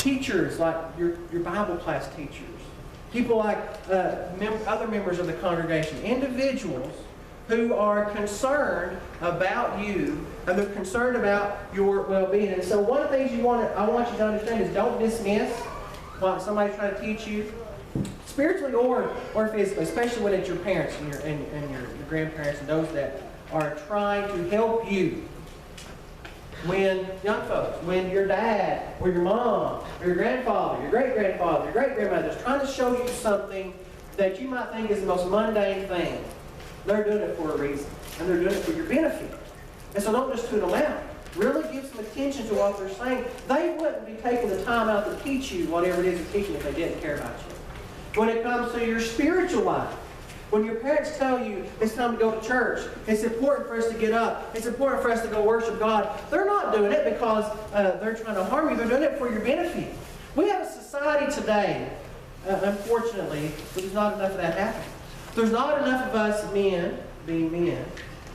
Teachers like your Bible class teachers. People like other members of the congregation. Individuals who are concerned about you and they're concerned about your well-being. And so one of the things I want you to understand is don't dismiss what somebody's trying to teach you, spiritually or physically, especially when it's your parents and your grandparents and those that are trying to help you. When young folks, when your dad or your mom or your grandfather, your great-grandfather, your great-grandmother is trying to show you something that you might think is the most mundane thing, they're doing it for a reason. And they're doing it for your benefit. And so don't just tune them out. Really give some attention to what they're saying. They wouldn't be taking the time out to teach you whatever it is they're teaching if they didn't care about you. When it comes to your spiritual life, when your parents tell you it's time to go to church, it's important for us to get up, it's important for us to go worship God, they're not doing it because they're trying to harm you. They're doing it for your benefit. We have a society today, unfortunately, where there's not enough of that happening. There's not enough of us men being men,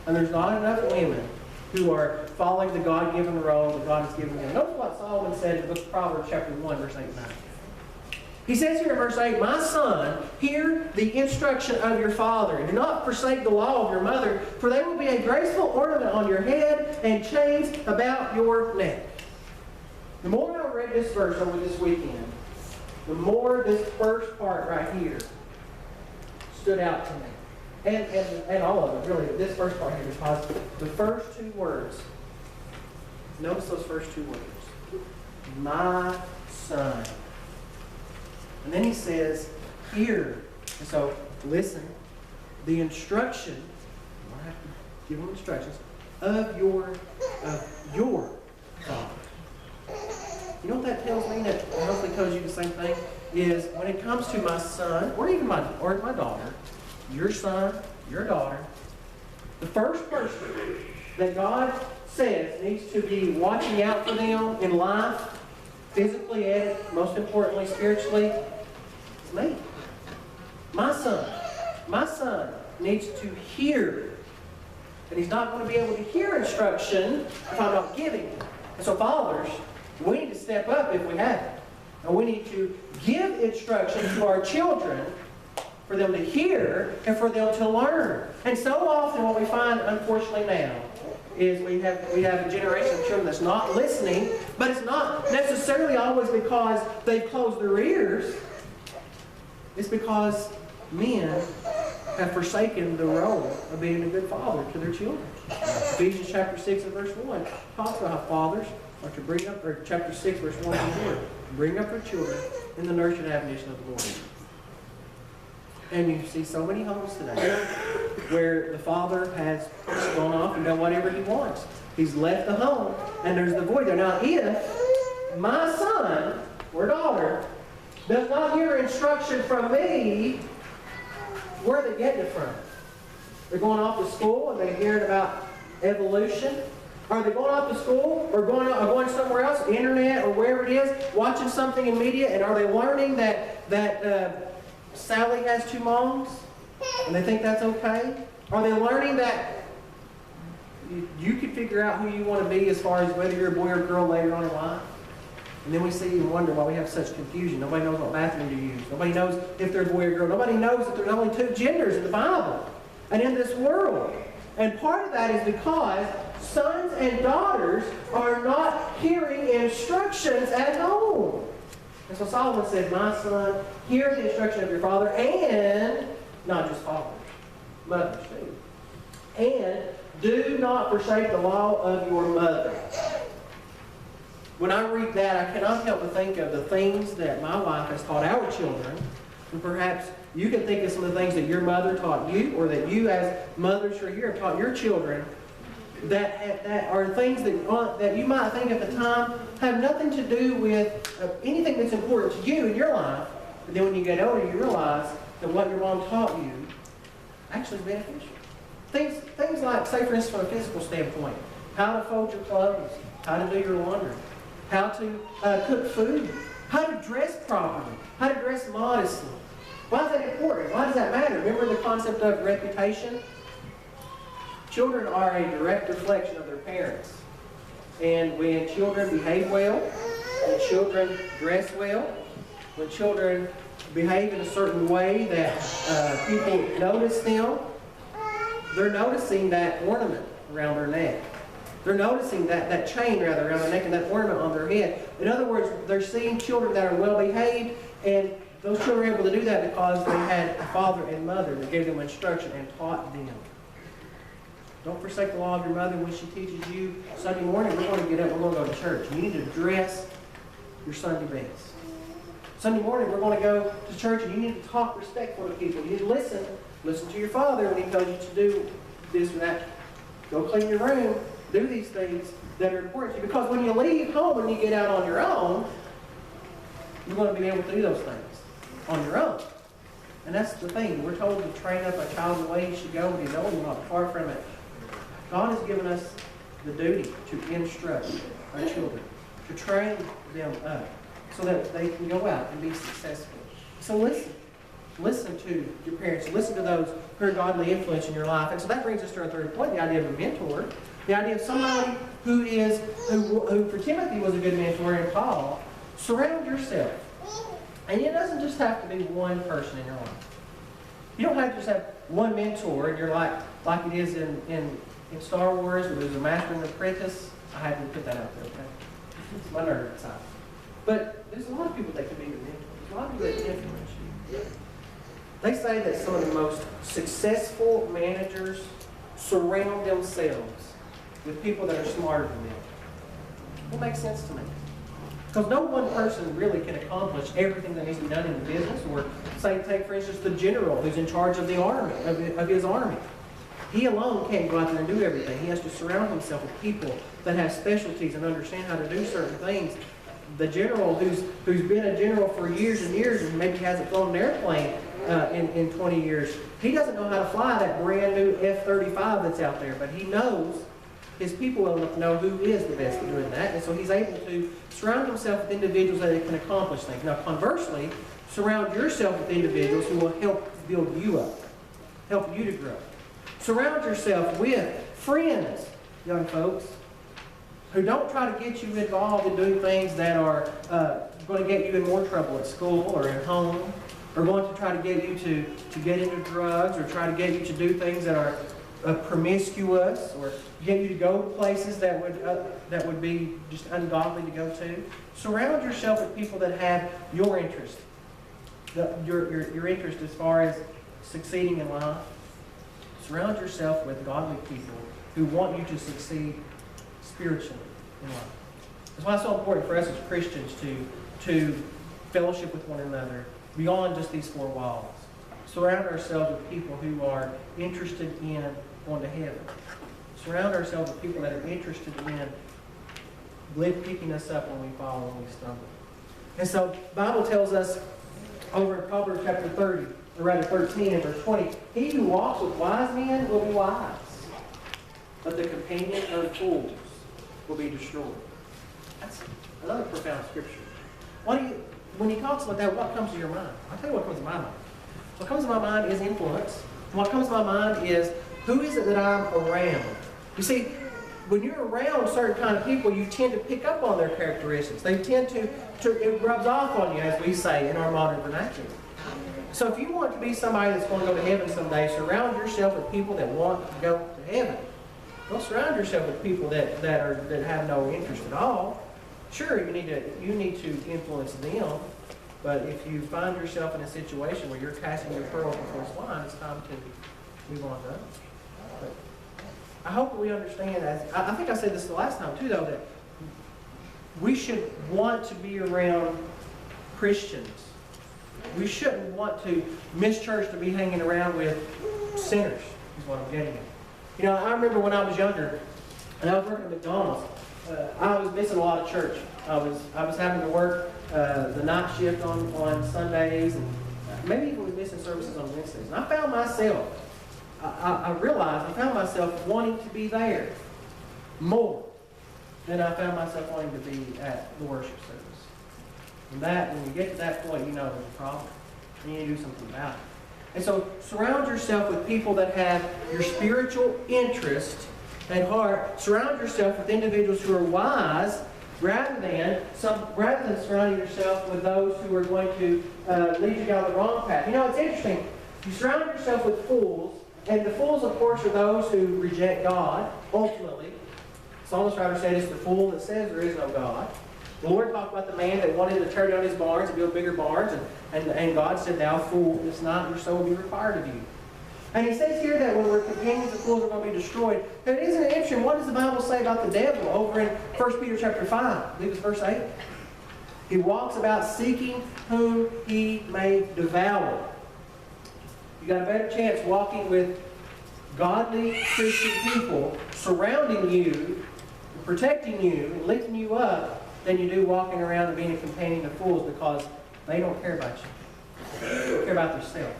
and there's not enough women who are following the God-given role that God has given them. Notice what Solomon said in the book of Proverbs chapter 1, verse 8 and 9. He says here in verse 8, "My son, hear the instruction of your father, and do not forsake the law of your mother, for they will be a graceful ornament on your head and chains about your neck." The more I read this verse over this weekend, the more this first part right here stood out to me. And all of it, really. This first part here is positive. The first two words. Notice those first two words. My son. And then he says, hear. And so, listen. The instruction, I have to give them instructions, of your father. You know what that tells me? That hopefully tells you the same thing. Is when it comes to my son, or even my daughter, your son, your daughter, the first person that God says needs to be watching out for them in life, physically and most importantly spiritually, is me. My son needs to hear. And he's not going to be able to hear instruction if I'm not giving it. And so fathers, we need to step up if we have it. And we need to give instruction to our children for them to hear and for them to learn. And so often what we find, unfortunately now, is we have a generation of children that's not listening, but it's not necessarily always because they've closed their ears. It's because men have forsaken the role of being a good father to their children. Ephesians chapter 6 and verse 1 talks about how fathers are to bring up, or chapter 6 verse 1 and 4, bring up their children in the nurture and admonition of the Lord. And you see so many homes today where the father has gone off and done whatever he wants. He's left the home and there's the void there. Now if my son or daughter does not hear instruction from me, where are they getting it from? They're going off to school and they're hearing about evolution. Are they going off to school or going somewhere else, internet or wherever it is, watching something in media, and are they learning that Sally has two moms and they think that's okay? Are they learning that you can figure out who you want to be as far as whether you're a boy or a girl later on in life? And then we see and wonder why we have such confusion. Nobody knows what bathroom to use. Nobody knows if they're a boy or girl. Nobody knows that there's only two genders in the Bible and in this world. And part of that is because sons and daughters are not hearing instructions at home. And so Solomon said, my son, hear the instruction of your father, and not just fathers, mothers too. And do not forsake the law of your mother. When I read that, I cannot help but think of the things that my wife has taught our children. And perhaps you can think of some of the things that your mother taught you, or that you as mothers who are here have taught your children, that are things that you might think at the time have nothing to do with anything that's important to you in your life. But then when you get older, you realize that what your mom taught you actually is beneficial. Things like, say for instance, from a physical standpoint, how to fold your clothes, how to do your laundry, how to cook food, how to dress properly, how to dress modestly. Why is that important? Why does that matter? Remember the concept of reputation? Children are a direct reflection of their parents. And when children behave well, when children dress well, when children behave in a certain way that people notice them, they're noticing that ornament around their neck. They're noticing that chain rather around their neck and that ornament on their head. In other words, they're seeing children that are well behaved, and those children are able to do that because they had a father and mother that gave them instruction and taught them. Don't forsake the law of your mother when she teaches you. Sunday morning, we're going to get up, we're going to go to church. You need to dress your Sunday best. Sunday morning, we're going to go to church, and you need to talk respectful to people. You need to listen to your father when he tells you to do this or that. Go clean your room. Do these things that are important to you. Because when you leave home and you get out on your own, you're going to be able to do those things on your own. And that's the thing. We're told to train up a child in the way he should go, and he's old and not far from it. God has given us the duty to instruct our children, to train them up so that they can go out and be successful. So listen. Listen to your parents. Listen to those who are godly influence in your life. And so that brings us to our third point, the idea of a mentor. The idea of somebody who for Timothy was a good mentor and Paul. Surround yourself. And it doesn't just have to be one person in your life. You don't have to just have one mentor in your life like it is in Star Wars where there's a master and an apprentice. I had to put that out there, okay? It's my nerd side. But there's a lot of people that can be your mentors. There's a lot of people that influence you. They say that some of the most successful managers surround themselves with people that are smarter than them. It makes sense to me. Because no one person really can accomplish everything that needs to be done in the business. Or say, take for instance the general who's in charge of the army, of his army. He alone can't go out there and do everything. He has to surround himself with people that have specialties and understand how to do certain things. The general who's been a general for years and years and maybe hasn't flown an airplane in 20 years, he doesn't know how to fly that brand new F-35 that's out there, but he knows his people well enough to know who is the best at doing that, and so he's able to surround himself with individuals that can accomplish things. Now, conversely, surround yourself with individuals who will help build you up, help you to grow. Surround yourself with friends, young folks, who don't try to get you involved in doing things that are going to get you in more trouble at school or at home, or going to try to get you to get into drugs, or try to get you to do things that are promiscuous, or get you to go to places that would be just ungodly to go to. Surround yourself with people that have your interest, your interest as far as succeeding in life. Surround yourself with godly people who want you to succeed spiritually in life. That's why it's so important for us as Christians to fellowship with one another beyond just these four walls. Surround ourselves with people who are interested in going to heaven. Surround ourselves with people that are interested in picking us up when we fall and we stumble. And so the Bible tells us over in Proverbs chapter 30, or rather 13 and verse 20, he who walks with wise men will be wise, but the companion of fools will be destroyed. That's another profound scripture. When he talks about that, what comes to your mind? I'll tell you what comes to my mind. What comes to my mind is influence. What comes to my mind is, who is it that I'm around? You see, when you're around certain kind of people, you tend to pick up on their characteristics. They tend to it rubs off on you, as we say in our modern vernacular. So if you want to be somebody that's going to go to heaven someday, surround yourself with people that want to go to heaven. Don't surround yourself with people that have no interest at all. Sure, you need to influence them, but if you find yourself in a situation where you're casting your pearls before swine, it's time to move on to others. But I hope that we understand, I think I said this the last time too, though, that we should want to be around Christians. We shouldn't want to miss church to be hanging around with sinners, is what I'm getting at. You know, I remember when I was younger, and I was working at McDonald's, I was missing a lot of church. I was having to work the night shift on Sundays, and maybe even was missing services on Wednesdays. And I found myself, I found myself wanting to be there more than I found myself wanting to be at the worship service. And that, when you get to that point, you know there's a problem. And you need to do something about it. And so surround yourself with people that have your spiritual interest at heart. Surround yourself with individuals who are wise rather than surrounding yourself with those who are going to lead you down the wrong path. You know, it's interesting. You surround yourself with fools, and the fools, of course, are those who reject God, ultimately. The psalmist writer said it's the fool that says there is no God. The Lord talked about the man that wanted to tear down his barns and build bigger barns, and God said, "Thou fool, it's not, your soul will be required of you." And he says here that when we're companions of fools, we're going to be destroyed. But isn't it interesting? What does the Bible say about the devil over in 1 Peter chapter 5? I believe it's verse 8. He walks about seeking whom he may devour. You got a better chance walking with godly Christian people surrounding you, protecting you, and lifting you up than you do walking around and being a companion of fools, because they don't care about you. They don't care about themselves.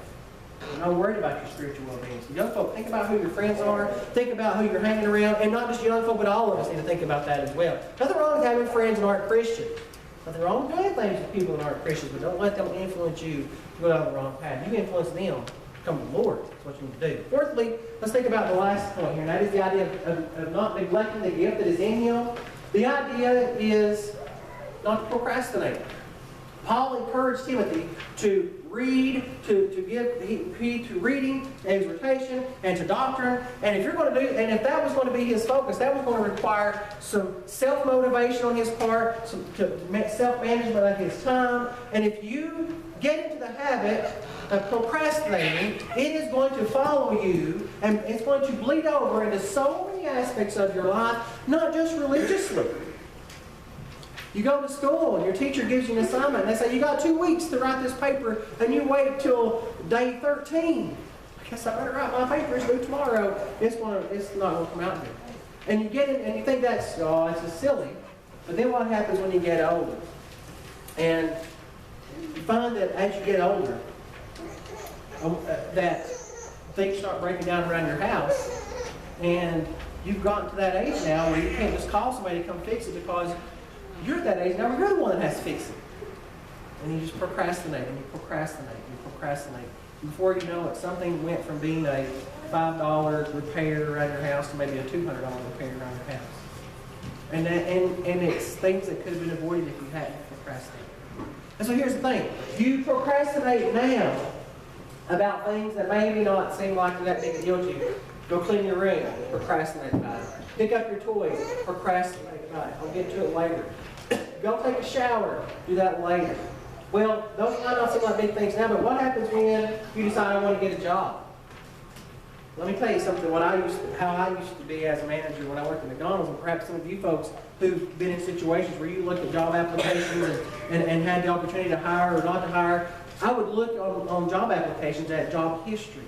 They're not worried about your spiritual well-being. So young folk, think about who your friends are. Think about who you're hanging around. And not just young folk, but all of us need to think about that as well. Nothing wrong with having friends that aren't Christians. Nothing wrong with doing things with people that aren't Christians, but don't let them influence you to go down the wrong path. You influence them to come to the Lord. That's what you need to do. Fourthly, let's think about the last point here, and that is the idea of not neglecting the gift that is in you. The idea is not to procrastinate. Paul encouraged Timothy to read, to give heed to reading, to exhortation, and to doctrine. And if you're going to do, and if that was going to be his focus, that was going to require some self-motivation on his part, some self-management of his time. And if you get into the habit of procrastinating, it is going to follow you, and it's going to bleed over into so many aspects of your life, not just religiously. You go to school and your teacher gives you an assignment and they say, "You got 2 weeks to write this paper," and you wait till day 13. I guess I better write my paper. It's due tomorrow. It's not going to come out good. And you get it and you think it's just silly. But then what happens when you get older? And you find that as you get older, that things start breaking down around your house, and you've gotten to that age now where you can't just call somebody to come fix it, because you're at that age now where you're the one that has to fix it. And you just procrastinate, and you procrastinate, and you procrastinate. Before you know it, something went from being a $5 repair around your house to maybe a $200 repair around your house. And it's things that could have been avoided if you hadn't procrastinated. And so here's the thing. You procrastinate now about things that maybe not seem like that big a deal to you. Go clean your room, procrastinate about it. Pick up your toys, procrastinate about it. I'll get to it later. Go take a shower, do that later. Well, those might not seem like big things now, but what happens when you decide I want to get a job? Let me tell you something, how I used to be as a manager when I worked at McDonald's, and perhaps some of you folks who've been in situations where you looked at job applications and had the opportunity to hire or not to hire. I would look on job applications at job history.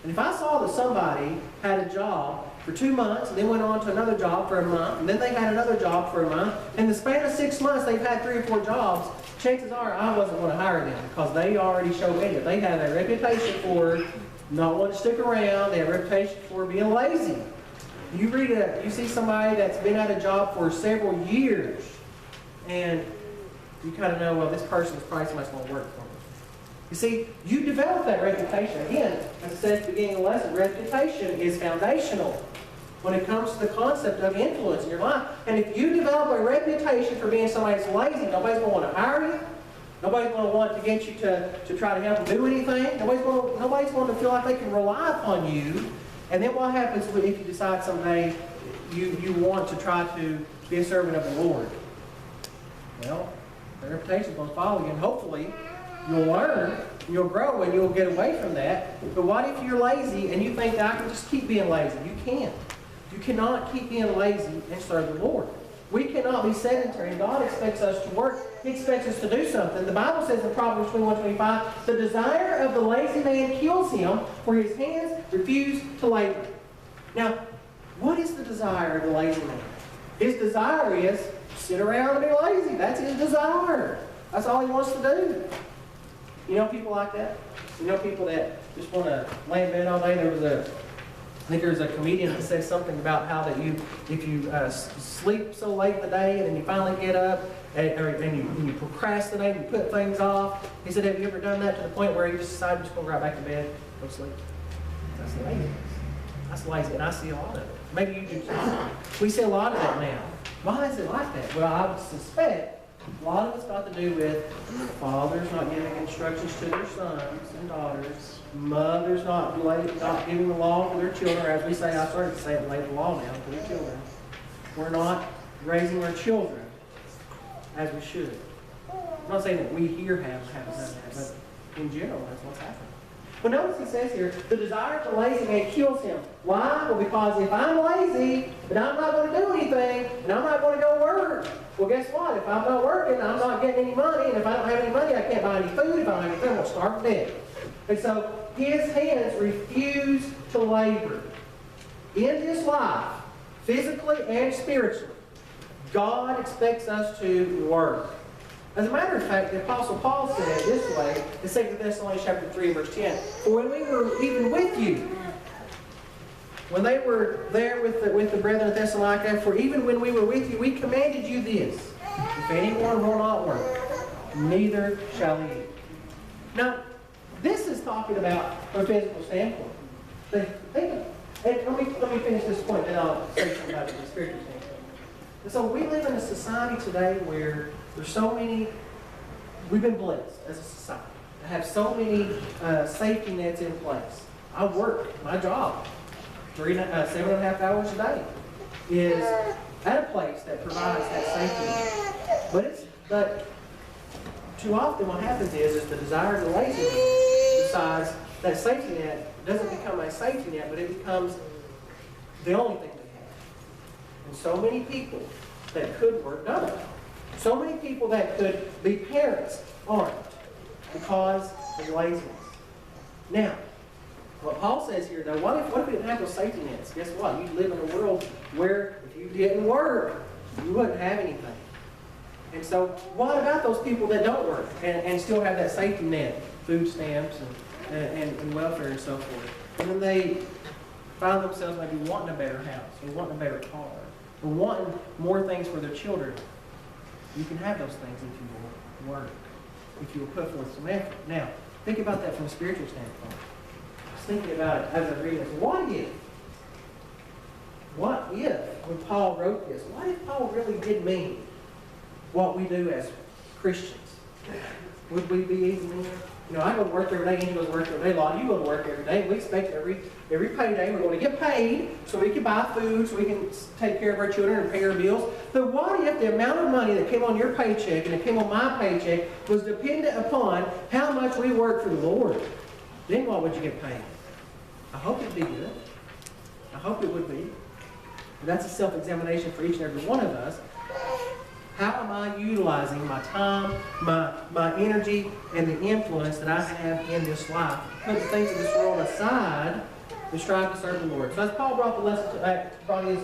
And if I saw that somebody had a job for 2 months, and then went on to another job for a month, and then they had another job for a month, in the span of 6 months they've had 3 or 4 jobs, chances are I wasn't going to hire them, because they already showed me that they have a reputation for not wanting to stick around. They have a reputation for being lazy. You see somebody that's been at a job for several years, and you kind of know, well, this person is probably somebody's going to work for me. You see, you develop that reputation. Again, as I said at the beginning of the lesson, reputation is foundational when it comes to the concept of influence in your life. And if you develop a reputation for being somebody that's lazy, nobody's going to want to hire you. Nobody's going to want to get you to try to help them do anything. Nobody's going to feel like they can rely upon you. And then what happens if you decide someday you want to try to be a servant of the Lord? Well, the reputation is going to follow you, and hopefully you'll learn, you'll grow, and you'll get away from that. But what if you're lazy and you think that I can just keep being lazy? You can't. You cannot keep being lazy and serve the Lord. We cannot be sedentary. God expects us to work. He expects us to do something. The Bible says in Proverbs 21:25, the desire of the lazy man kills him, for his hands refuse to labor. Now, what is the desire of the lazy man? His desire is sit around and be lazy. That's his desire. That's all he wants to do. You know people like that? You know people that just want to lay in bed all day? I think there's a comedian that says something about how that if you sleep so late in the day and then you finally get up and you procrastinate and you put things off. He said, have you ever done that to the point where you just decide you're just going to go right back to bed, go to sleep? That's lazy. That's lazy, and I see a lot of it. Maybe you do too. We see a lot of that now. Why is it like that? Well, I would suspect a lot of it's got to do with fathers not giving instructions to their sons and daughters, mothers not giving the law to their children, or as we say, I started to say it, lay the law down to their children. We're not raising our children as we should. I'm not saying that we here haven't done that, but in general, that's what's happening. But notice he says here, the desire for lazy man kills him. Why? Well, because if I'm lazy, then I'm not going to do anything, and I'm not going to go work. Well, guess what? If I'm not working, I'm not getting any money, and if I don't have any money, I can't buy any food. If I don't have any food, I'm going to starve to death. And so his hands refuse to labor. In his life, physically and spiritually, God expects us to work. As a matter of fact, the Apostle Paul said it this way in 2 Thessalonians chapter 3, verse 10. For when we were even with you, when they were there with the brethren at Thessalonica, for even when we were with you, we commanded you this: if anyone will not work, neither shall he eat. Now, this is talking about from a physical standpoint. Think of it. And let me finish this point, and I'll say something about it from a spiritual standpoint. And so we live in a society today where there's so many, we've been blessed as a society to have so many safety nets in place. I work, my job, 7.5 hours a day, is at a place that provides that safety net. But too often what happens is the desire to laziness decides that safety net doesn't become a safety net, but it becomes the only thing we have. And so many people that could work don't. So many people that could be parents aren't because of laziness. Now, what Paul says here, though, what if we didn't have those safety nets? Guess what? You'd live in a world where if you didn't work, you wouldn't have anything. And so what about those people that don't work and still have that safety net, food stamps and welfare and so forth? And then they find themselves maybe wanting a better house or wanting a better car or wanting more things for their children. You can have those things if you will work, if you will put forth some effort. Now, think about that from a spiritual standpoint. I was thinking about it as I was reading this. What if, when Paul wrote this, what if Paul really did mean what we do as Christians? Would we be easy men? You know, I go to work every day, Angie goes to work every day, a lot of you go to work every day. We expect every payday we're going to get paid so we can buy food, so we can take care of our children and pay our bills. But what if the amount of money that came on your paycheck and that came on my paycheck was dependent upon how much we work for the Lord? Then what would you get paid? I hope it'd be good. I hope it would be. But that's a self-examination for each and every one of us. How am I utilizing my time, my energy, and the influence that I have in this life? Put the things of this world aside and strive to serve the Lord. So as Paul brought his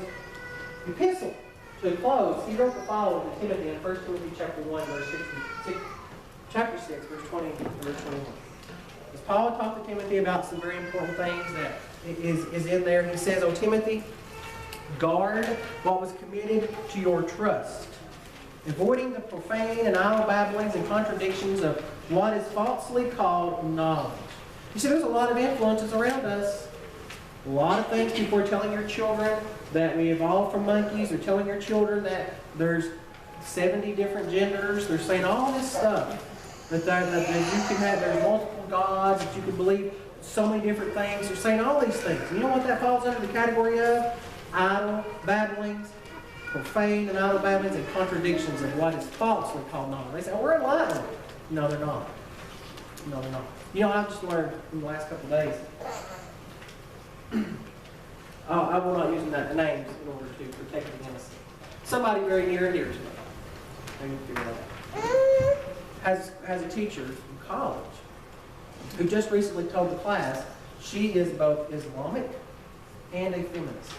epistle to a close, he wrote the following to Timothy in 1 Timothy chapter 1, verse 16, chapter 6, verse 20 and verse 21. As Paul talked to Timothy about some very important things that is in there, he says, "O Timothy, guard what was committed to your trust, avoiding the profane and idle babblings and contradictions of what is falsely called knowledge." You see, there's a lot of influences around us. A lot of things people are telling your children that we evolved from monkeys. They're telling your children that there's 70 different genders. They're saying all this stuff. That you can have, there's multiple gods, that you can believe so many different things. They're saying all these things. You know what that falls under the category of? Idle babblings, profane and idle babblings, and contradictions of what is falsely called knowledge. They say, "Oh, we're enlightened." No, they're not. No, they're not. You know, I've just learned in the last couple of days. I will not use the names in order to protect the innocent. Somebody very near and dear to me. Maybe figure that out. Has a teacher in college who just recently told the class she is both Islamic and a feminist.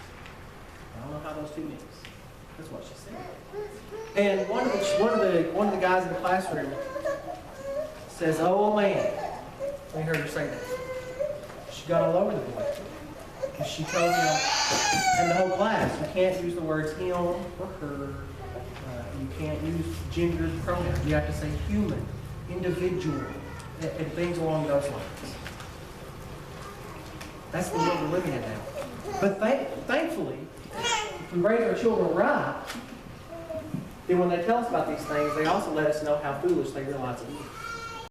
I don't know how those two mix. That's what she said. And one of the guys in the classroom says, "Oh man," we heard her say that. She got all over the place. And she told him, and the whole class, you can't use the words him or her. You can't use gendered pronouns. You have to say human, individual, and things along those lines. That's the world we're living in now. But thankfully, if we raise our children right, then when they tell us about these things, they also let us know how foolish they realize it is.